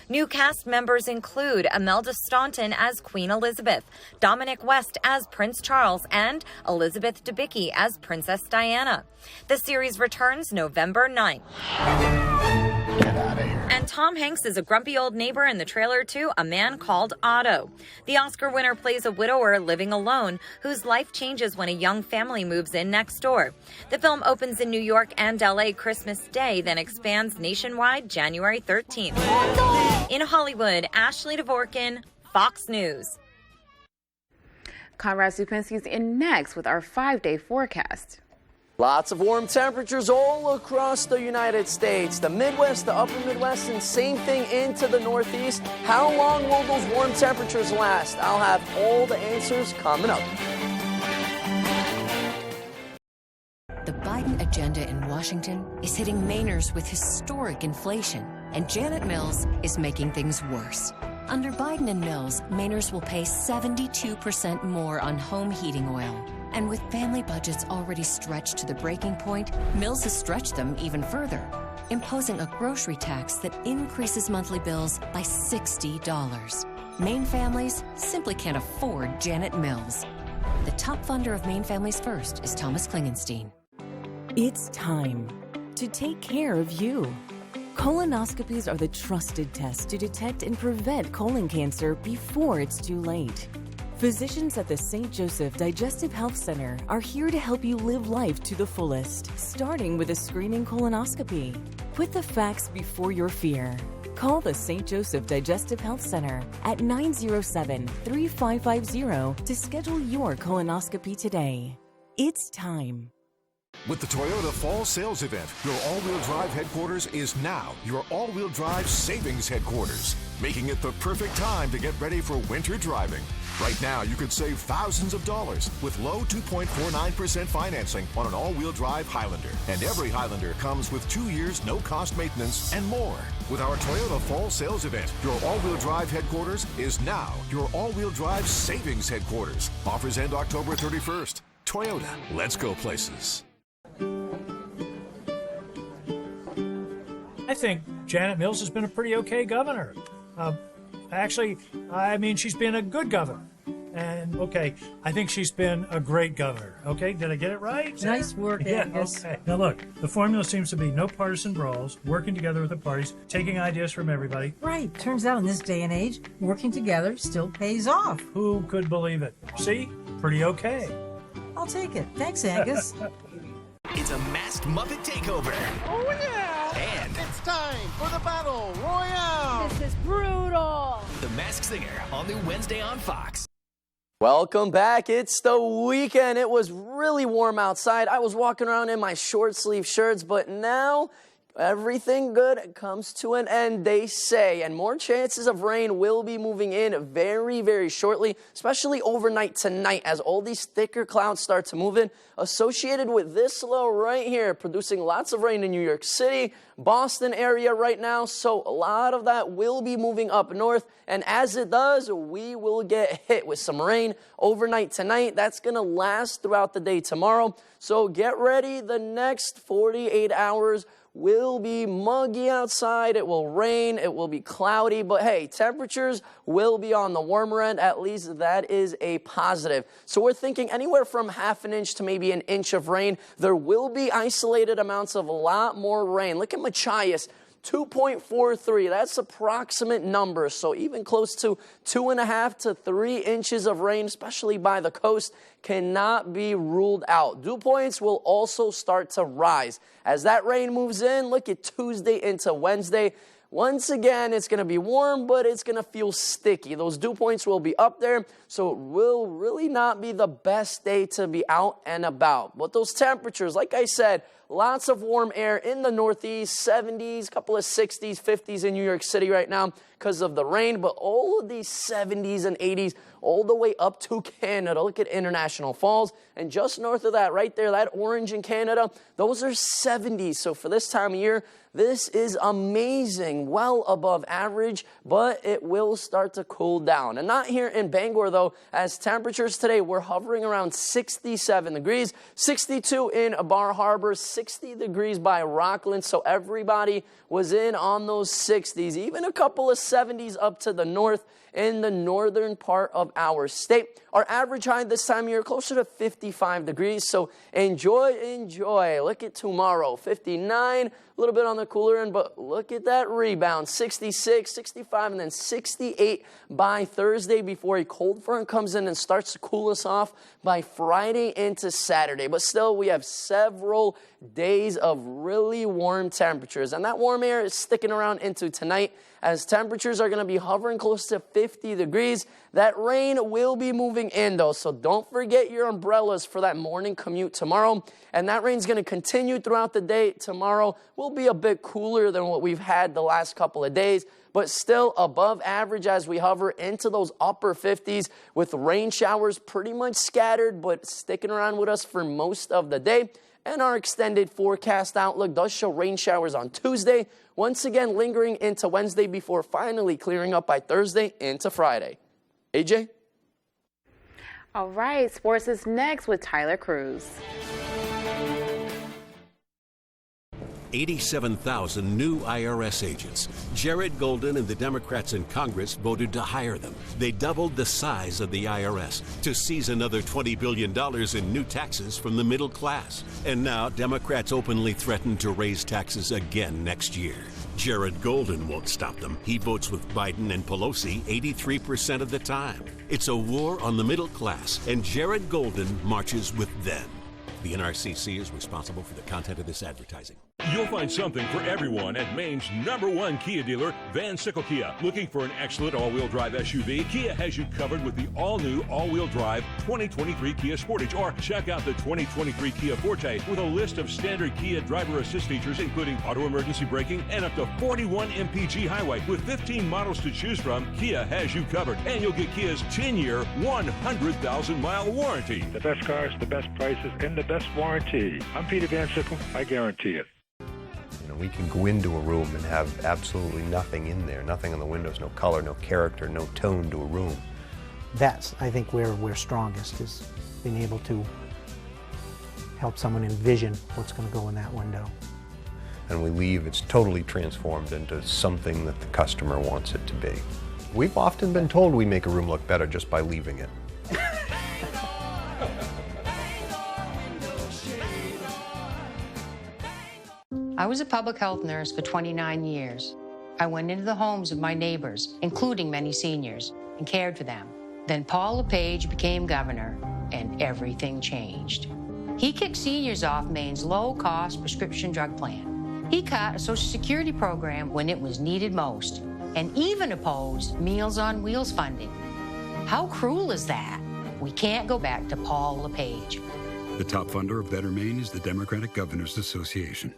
New cast members include Imelda Staunton as Queen Elizabeth, Dominic West as Prince Charles, and Elizabeth Debicki as Princess Diana. The series returns November 9th. Get out of here. And Tom Hanks is a grumpy old neighbor in the trailer to A Man Called Otto. The Oscar winner plays a widower living alone whose life changes when a young family moves in next door. The film opens in New York and LA Christmas Day, then expands nationwide January 13th. In Hollywood, Ashley Dvorkin, Fox News. Conrad Supinski is in next with our 5-day forecast. Lots of warm temperatures all across the United States. The Midwest, the upper Midwest, and same thing into the Northeast. How long will those warm temperatures last? I'll have all the answers coming up. The Biden agenda in Washington is hitting Mainers with historic inflation, and Janet Mills is making things worse. Under Biden and Mills, Mainers will pay 72% more on home heating oil. And with family budgets already stretched to the breaking point, Mills has stretched them even further, imposing a grocery tax that increases monthly bills by $60. Maine families simply can't afford Janet Mills. The top funder of Maine Families First is Thomas Klingenstein. It's time to take care of you. Colonoscopies are the trusted test to detect and prevent colon cancer before it's too late. Physicians at the St. Joseph Digestive Health Center are here to help you live life to the fullest, starting with a screening colonoscopy. Put the facts before your fear. Call the St. Joseph Digestive Health Center at 907-3550 to schedule your colonoscopy today. It's time. With the Toyota Fall Sales Event, your all-wheel drive headquarters is now your all-wheel drive savings headquarters, making it the perfect time to get ready for winter driving. Right now, you could save thousands of dollars with low 2.49% financing on an all-wheel drive Highlander. And every Highlander comes with 2 years no-cost maintenance and more. With our Toyota Fall Sales Event, your all-wheel drive headquarters is now your all-wheel drive savings headquarters. Offers end October 31st. Toyota, let's go places. I think Janet Mills has been a pretty okay governor. Actually, I mean, she's been a good governor. And, okay, I think she's been a great governor. Okay, did I get it right? Nice work, Angus. Okay. Now, look, the formula seems to be no partisan brawls, working together with the parties, taking ideas from everybody. Right. Turns out in this day and age, working together still pays off. Who could believe it? See? Pretty okay. I'll take it. Thanks, Angus. It's a masked Muppet takeover. Oh, yeah! And it's time for the Battle Royale! This is brutal! The Masked Singer, all new Wednesday on Fox. Welcome back. It's the weekend. It was really warm outside. I was walking around in my short sleeve shirts, but now everything good comes to an end, they say, and more chances of rain will be moving in very, very shortly, especially overnight tonight as all these thicker clouds start to move in, associated with this low right here, producing lots of rain in New York City, Boston area right now, so a lot of that will be moving up north, and as it does, we will get hit with some rain overnight tonight. That's going to last throughout the day tomorrow, so get ready. The next 48 hours will be muggy outside, it will rain, it will be cloudy, but hey, temperatures will be on the warmer end, at least that is a positive. So we're thinking anywhere from half an inch to maybe an inch of rain. There will be isolated amounts of a lot more rain. Look at Machias. 2.43, that's approximate numbers, so even close to 2.5 to 3 inches of rain, especially by the coast, cannot be ruled out. Dew points will also start to rise. As that rain moves in, look at Tuesday into Wednesday. Once again, it's going to be warm, but it's going to feel sticky. Those dew points will be up there, so it will really not be the best day to be out and about. But those temperatures, like I said, lots of warm air in the Northeast, 70s, couple of 60s, 50s in New York City right now because of the rain, but all of these 70s and 80s all the way up to Canada. Look at International Falls, and just north of that, right there, that orange in Canada, those are 70s. So for this time of year, this is amazing, well above average, but it will start to cool down. And not here in Bangor, though, as temperatures today, we're hovering around 67 degrees, 62 in Bar Harbor, 60 degrees by Rockland, so everybody was in on those 60s, even a couple of 70s up to the north in the northern part of our state. Our average high this time of year, closer to 55 degrees, so enjoy. Look at tomorrow, 59, a little bit on the cooler end, but look at that rebound, 66, 65, and then 68 by Thursday before a cold front comes in and starts to cool us off by Friday into Saturday. But still, we have several days of really warm temperatures, and that warm air is sticking around into tonight as temperatures are going to be hovering close to 50 degrees. That rain will be moving in, though, so don't forget your umbrellas for that morning commute tomorrow. And that rain's going to continue throughout the day. Tomorrow will be a bit cooler than what we've had the last couple of days, but still above average as we hover into those upper 50s with rain showers pretty much scattered, but sticking around with us for most of the day. And our extended forecast outlook does show rain showers on Tuesday, once again lingering into Wednesday before finally clearing up by Thursday into Friday. AJ? All right, sports is next with Tyler Cruz. 87,000 new IRS agents. Jared Golden and the Democrats in Congress voted to hire them. They doubled the size of the IRS to seize another $20 billion in new taxes from the middle class. And now Democrats openly threaten to raise taxes again next year. Jared Golden won't stop them. He votes with Biden and Pelosi 83% of the time. It's a war on the middle class, and Jared Golden marches with them. The NRCC is responsible for the content of this advertising. You'll find something for everyone at Maine's #1 Kia dealer, Van Sickle Kia. Looking for an excellent all-wheel drive SUV? Kia has you covered with the all-new all-wheel drive 2023 Kia Sportage. Or check out the 2023 Kia Forte with a list of standard Kia driver assist features, including auto emergency braking and up to 41 mpg highway. With 15 models to choose from, Kia has you covered. And you'll get Kia's 10-year, 100,000-mile warranty. The best cars, the best prices, and the best warranty. I'm Peter Van Sickle. I guarantee it. We can go into a room and have absolutely nothing in there, nothing on the windows, no color, no character, no tone to a room. That's, I think, where we're strongest, is being able to help someone envision what's going to go in that window. And we leave, it's totally transformed into something that the customer wants it to be. We've often been told we make a room look better just by leaving it. I was a public health nurse for 29 years. I went into the homes of my neighbors, including many seniors, and cared for them. Then Paul LePage became governor, and everything changed. He kicked seniors off Maine's low-cost prescription drug plan. He cut a Social Security program when it was needed most, and even opposed Meals on Wheels funding. How cruel is that? We can't go back to Paul LePage. The top funder of Better Maine is the Democratic Governors Association.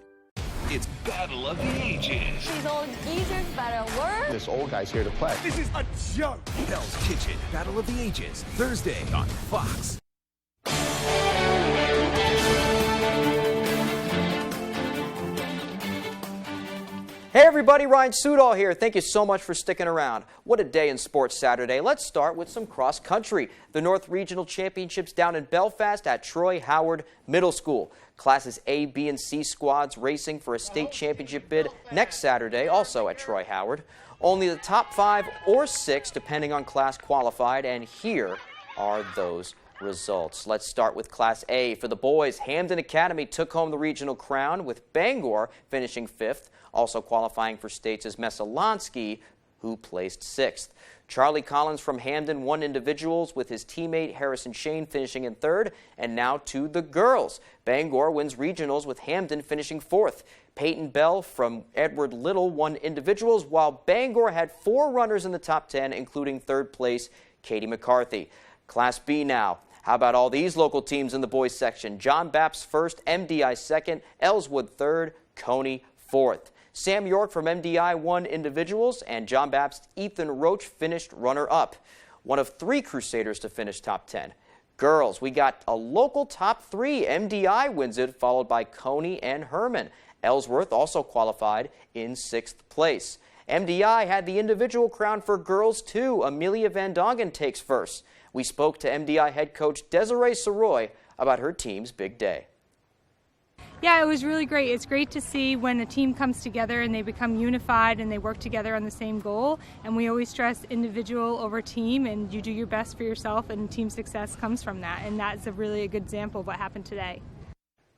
It's Battle of the Ages. These old geezers better work. This old guy's here to play. This is a joke. Hell's Kitchen, Battle of the Ages, Thursday on Fox. Hey everybody, Ryan Soudal here. Thank you so much for sticking around. What a day in sports Saturday. Let's start with some cross country. The North Regional Championships down in Belfast at Troy Howard Middle School. Classes A, B, and C squads racing for a state championship bid next Saturday, also at Troy Howard. Only the top 5 or 6, depending on class, qualified, and here are those results. Let's start with Class A. For the boys, Hamden Academy took home the regional crown, with Bangor finishing 5th. Also qualifying for states is Messalonski, who placed 6th. Charlie Collins from Hamden won individuals, with his teammate Harrison Shane finishing in 3rd. And now to the girls. Bangor wins regionals, with Hamden finishing 4th. Peyton Bell from Edward Little won individuals, while Bangor had 4 runners in the top 10, including 3rd place Katie McCarthy. Class B now. How about all these local teams in the boys section? John Baptist 1st, MDI 2nd, Ellswood 3rd, Coney 4th. Sam York from MDI won individuals, and John Baptist Ethan Roach finished runner-up. One of 3 Crusaders to finish top 10. Girls, we got a local top 3. MDI wins it, followed by Coney and Herman. Ellsworth also qualified in 6th place. MDI had the individual crown for girls, too. Amelia Van Dongen takes first. We spoke to MDI head coach Desiree Soroy about her team's big day. Yeah, it was really great. It's great to see when a team comes together and they become unified and they work together on the same goal. And we always stress individual over team, and you do your best for yourself, and team success comes from that. And that's a really good example of what happened today.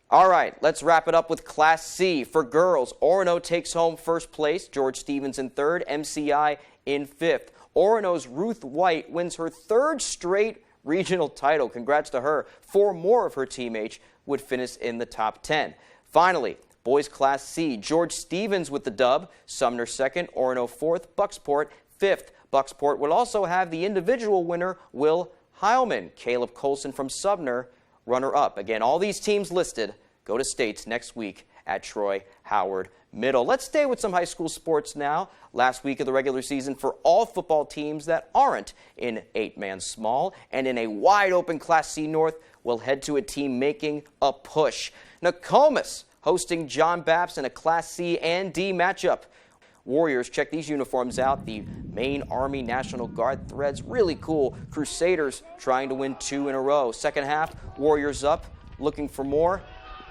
All right, let's wrap it up with Class C. For girls, Orono takes home 1st place, George Stevens in 3rd, MCI in 5th. Orono's Ruth White wins her 3rd straight regional title. Congrats to her. 4 more of her teammates would finish in the top 10. Finally, boys Class C, George Stevens with the dub, Sumner 2nd, Orono 4th, Bucksport 5th. Bucksport will also have the individual winner, Will Heilman. Caleb Colson from Sumner, runner-up. Again, all these teams listed go to states next week at Troy Howard Middle. Let's stay with some high school sports now. Last week of the regular season for all football teams that aren't in 8-man small, and in a wide-open Class C North, we'll head to a team making a push. Nokomis hosting John Baptist in a Class C and D matchup. Warriors, check these uniforms out. The Maine Army National Guard threads, really cool. Crusaders trying to win 2 in a row. Second half, Warriors up, looking for more.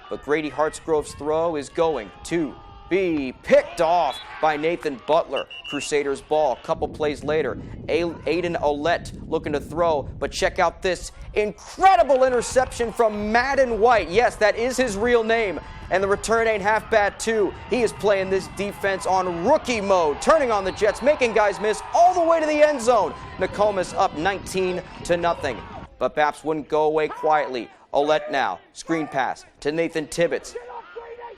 But Grady Hartsgrove's throw is going to be picked off by Nathan Butler. Crusaders ball. Couple plays later, Aiden Olette looking to throw, but check out this incredible interception from Madden White. Yes, that is his real name. And the return ain't half bad, too. He is playing this defense on rookie mode, turning on the Jets, making guys miss all the way to the end zone. Nokomis up 19-0. But Baps wouldn't go away quietly. Olette now, screen pass to Nathan Tibbetts.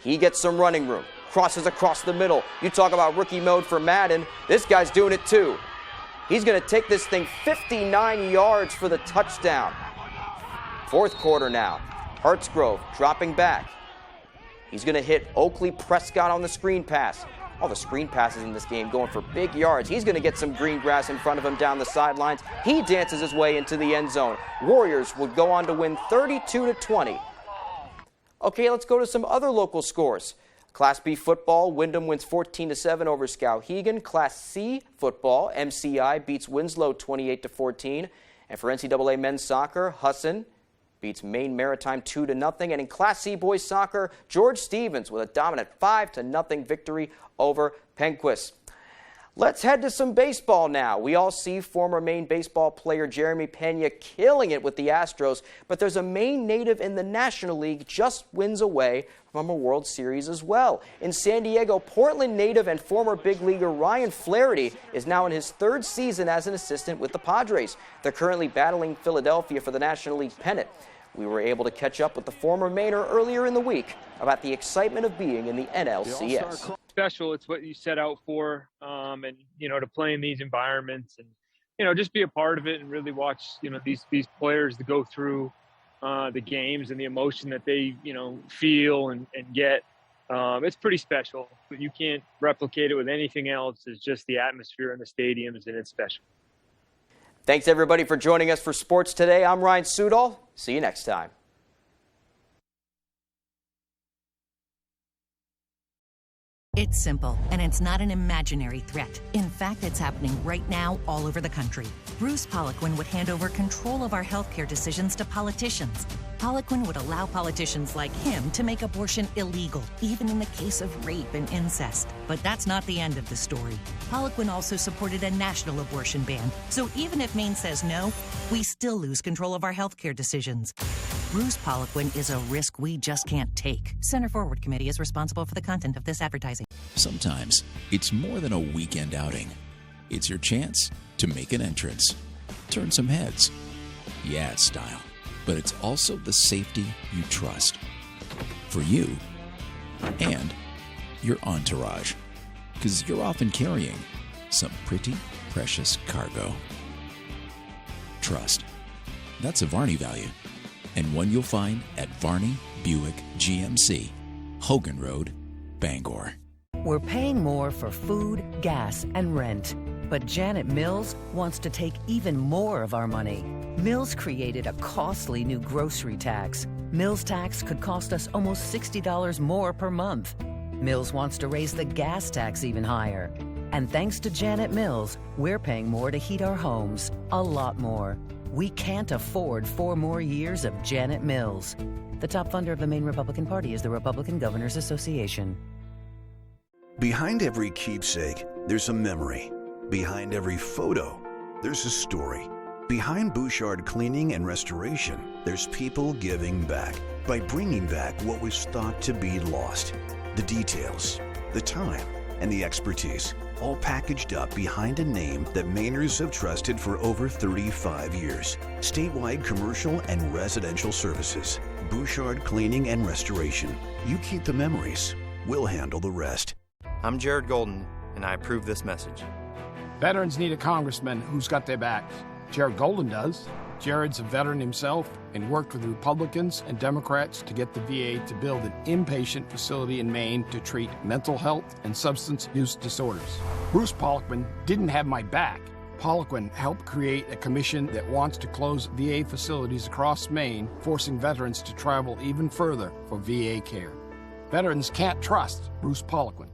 He gets some running room, crosses across the middle. You talk about rookie mode for Madden. This guy's doing it too. He's going to take this thing 59 yards for the touchdown. Fourth quarter now. Hartsgrove dropping back. He's going to hit Oakley Prescott on the screen pass. All the screen passes in this game going for big yards. He's going to get some green grass in front of him down the sidelines. He dances his way into the end zone. Warriors would go on to win 32-20. Okay, let's go to some other local scores. Class B football, Windham wins 14-7 over Skowhegan. Class C football, MCI beats Winslow 28-14. And for NCAA men's soccer, Husson beats Maine Maritime 2-0. And in Class C boys soccer, George Stevens with a dominant 5-0 victory over Penquist. Let's head to some baseball now. We all see former Maine baseball player Jeremy Pena killing it with the Astros, but there's a Maine native in the National League just wins away from a World Series as well. In San Diego, Portland native and former big leaguer Ryan Flaherty is now in his third season as an assistant with the Padres. They're currently battling Philadelphia for the National League pennant. We were able to catch up with the former Mainer earlier in the week about the excitement of being in the NLCS. Special, it's what you set out for, and to play in these environments and just be a part of it and really watch these players to go through the games and the emotion that they feel and get. It's pretty special. You can't replicate it with anything else. It's just the atmosphere in the stadiums, and it's special. Thanks everybody for joining us for Sports Today. I'm Ryan Sudol. See you next time. It's simple, and it's not an imaginary threat. In fact, it's happening right now all over the country. Bruce Poliquin would hand over control of our healthcare decisions to politicians. Poliquin would allow politicians like him to make abortion illegal, even in the case of rape and incest. But that's not the end of the story. Poliquin also supported a national abortion ban, so even if Maine says no, we still lose control of our healthcare decisions. Bruce Poliquin is a risk we just can't take. Center Forward Committee is responsible for the content of this advertising. Sometimes it's more than a weekend outing. It's your chance to make an entrance, turn some heads. Yeah, it's style, but it's also the safety you trust. For you and your entourage, because you're often carrying some pretty precious cargo. Trust. That's a Varney value, and one you'll find at Varney Buick GMC, Hogan Road, Bangor. We're paying more for food, gas, and rent. But Janet Mills wants to take even more of our money. Mills created a costly new grocery tax. Mills tax could cost us almost $60 more per month. Mills wants to raise the gas tax even higher. And thanks to Janet Mills, we're paying more to heat our homes, a lot more. We can't afford 4 more years of Janet Mills. The top funder of the Maine Republican Party is the Republican Governors Association. Behind every keepsake, there's a memory. Behind every photo, there's a story. Behind Bouchard Cleaning and Restoration, there's people giving back by bringing back what was thought to be lost. The details, the time, and the expertise, all packaged up behind a name that Mainers have trusted for over 35 years. Statewide commercial and residential services. Bouchard Cleaning and Restoration. You keep the memories. We'll handle the rest. I'm Jared Golden, and I approve this message. Veterans need a congressman who's got their backs. Jared Golden does. Jared's a veteran himself and worked with Republicans and Democrats to get the VA to build an inpatient facility in Maine to treat mental health and substance use disorders. Bruce Poliquin didn't have my back. Poliquin helped create a commission that wants to close VA facilities across Maine, forcing veterans to travel even further for VA care. Veterans can't trust Bruce Poliquin.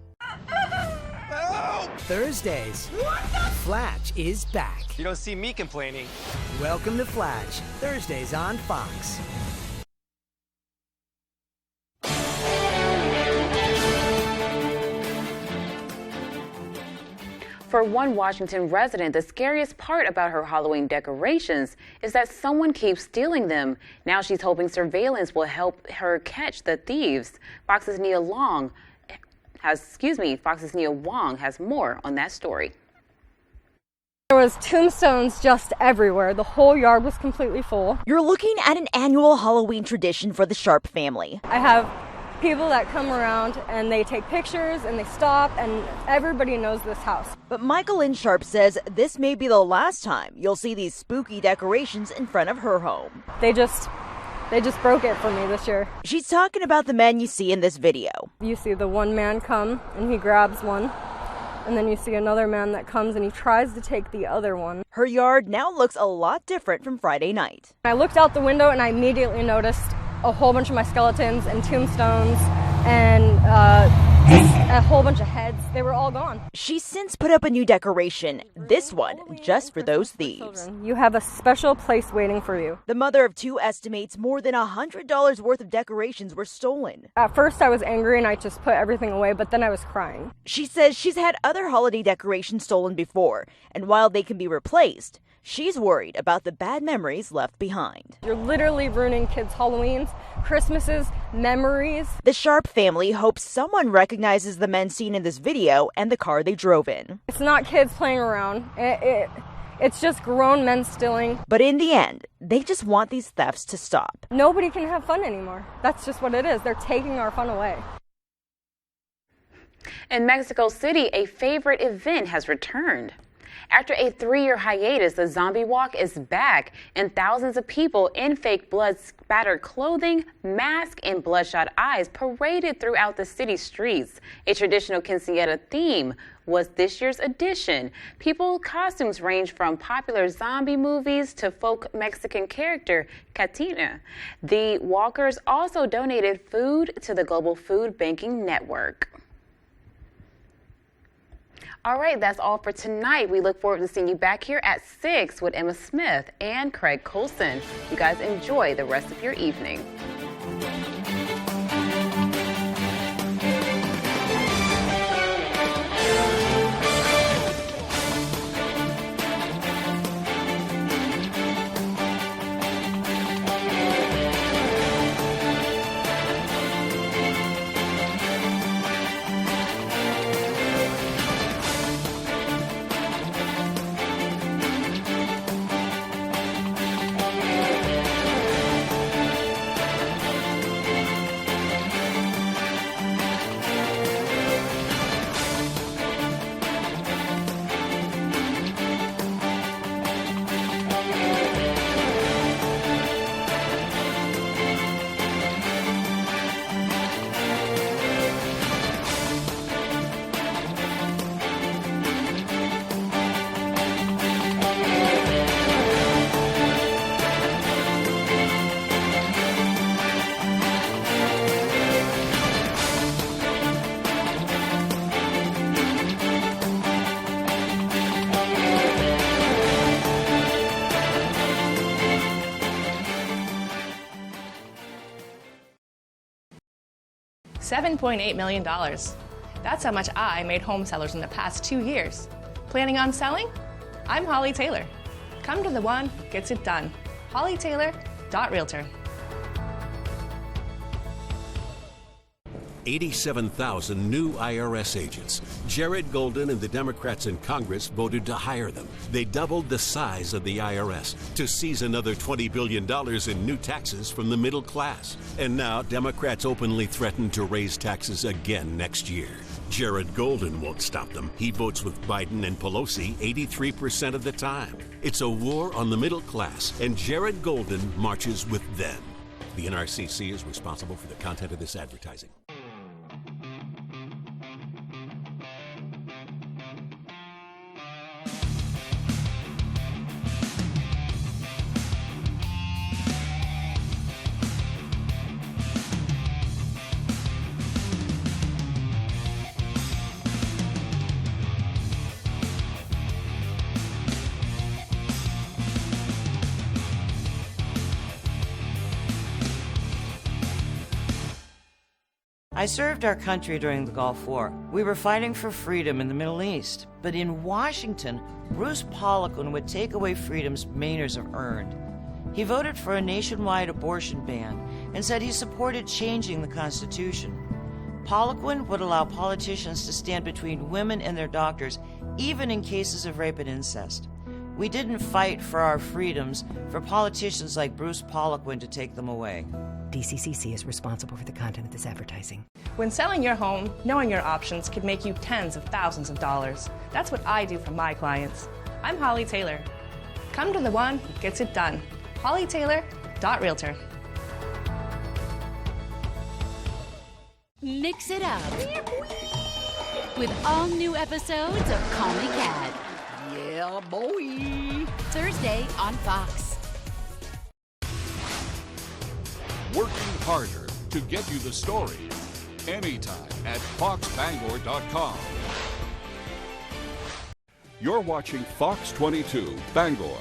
Thursdays, Flatch is back. You don't see me complaining. Welcome to Flatch, Thursdays on Fox. For one Washington resident, the scariest part about her Halloween decorations is that someone keeps stealing them. Now she's hoping surveillance will help her catch the thieves. Fox's Nia Wong has more on that story. There was tombstones just everywhere. The whole yard was completely full. You're looking at an annual Halloween tradition for the Sharp family. I have people that come around and they take pictures and they stop, and everybody knows this house. But Michael Lynn Sharp says this may be the last time you'll see these spooky decorations in front of her home. They just broke it for me this year. She's talking about the men you see in this video. You see the one man come and he grabs one, and then you see another man that comes and he tries to take the other one. Her yard now looks a lot different from Friday night. I looked out the window and I immediately noticed a whole bunch of my skeletons and tombstones and a whole bunch of heads. They were all gone. She's since put up a new decoration, this one just for those thieves. You have a special place waiting for you. The mother of two estimates more than $100 worth of decorations were stolen. At first I was angry and I just put everything away, but then I was crying. She says she's had other holiday decorations stolen before, and while they can be replaced, she's worried about the bad memories left behind. You're literally ruining kids' Halloweens, Christmases, memories. The Sharp family hopes someone recognizes the men seen in this video and the car they drove in. It's not kids playing around. It's just grown men stealing. But in the end, they just want these thefts to stop. Nobody can have fun anymore. That's just what it is. They're taking our fun away. In Mexico City, a favorite event has returned. After a 3-year hiatus, the Zombie Walk is back, and thousands of people in fake blood-spattered clothing, masks, and bloodshot eyes paraded throughout the city streets. A traditional quinceañera theme was this year's edition. People's costumes range from popular zombie movies to folk Mexican character Catina. The walkers also donated food to the Global Food Banking Network. All right, that's all for tonight. We look forward to seeing you back here at 6 with Emma Smith and Craig Coulson. You guys enjoy the rest of your evening. $7.8 million. That's how much I made home sellers in the past 2 years. Planning on selling? I'm Holly Taylor. Come to the one who gets it done. HollyTaylor.Realtor. 87,000 new IRS agents. Jared Golden and the Democrats in Congress voted to hire them. They doubled the size of the IRS to seize another $20 billion in new taxes from the middle class. And now Democrats openly threaten to raise taxes again next year. Jared Golden won't stop them. He votes with Biden and Pelosi 83% of the time. It's a war on the middle class, and Jared Golden marches with them. The NRCC is responsible for the content of this advertising. I served our country during the Gulf War. We were fighting for freedom in the Middle East. But in Washington, Bruce Poliquin would take away freedoms Mainers have earned. He voted for a nationwide abortion ban and said he supported changing the Constitution. Poliquin would allow politicians to stand between women and their doctors, even in cases of rape and incest. We didn't fight for our freedoms for politicians like Bruce Poliquin to take them away. DCCC is responsible for the content of this advertising. When selling your home, knowing your options could make you tens of thousands of dollars. That's what I do for my clients. I'm Holly Taylor. Come to the one who gets it done. HollyTaylor.Realtor. Mix it up with all new episodes of Call Me Kat. Yeah, boy. Thursday on Fox. Working harder to get you the story. Anytime at foxbangor.com. You're watching Fox 22 Bangor.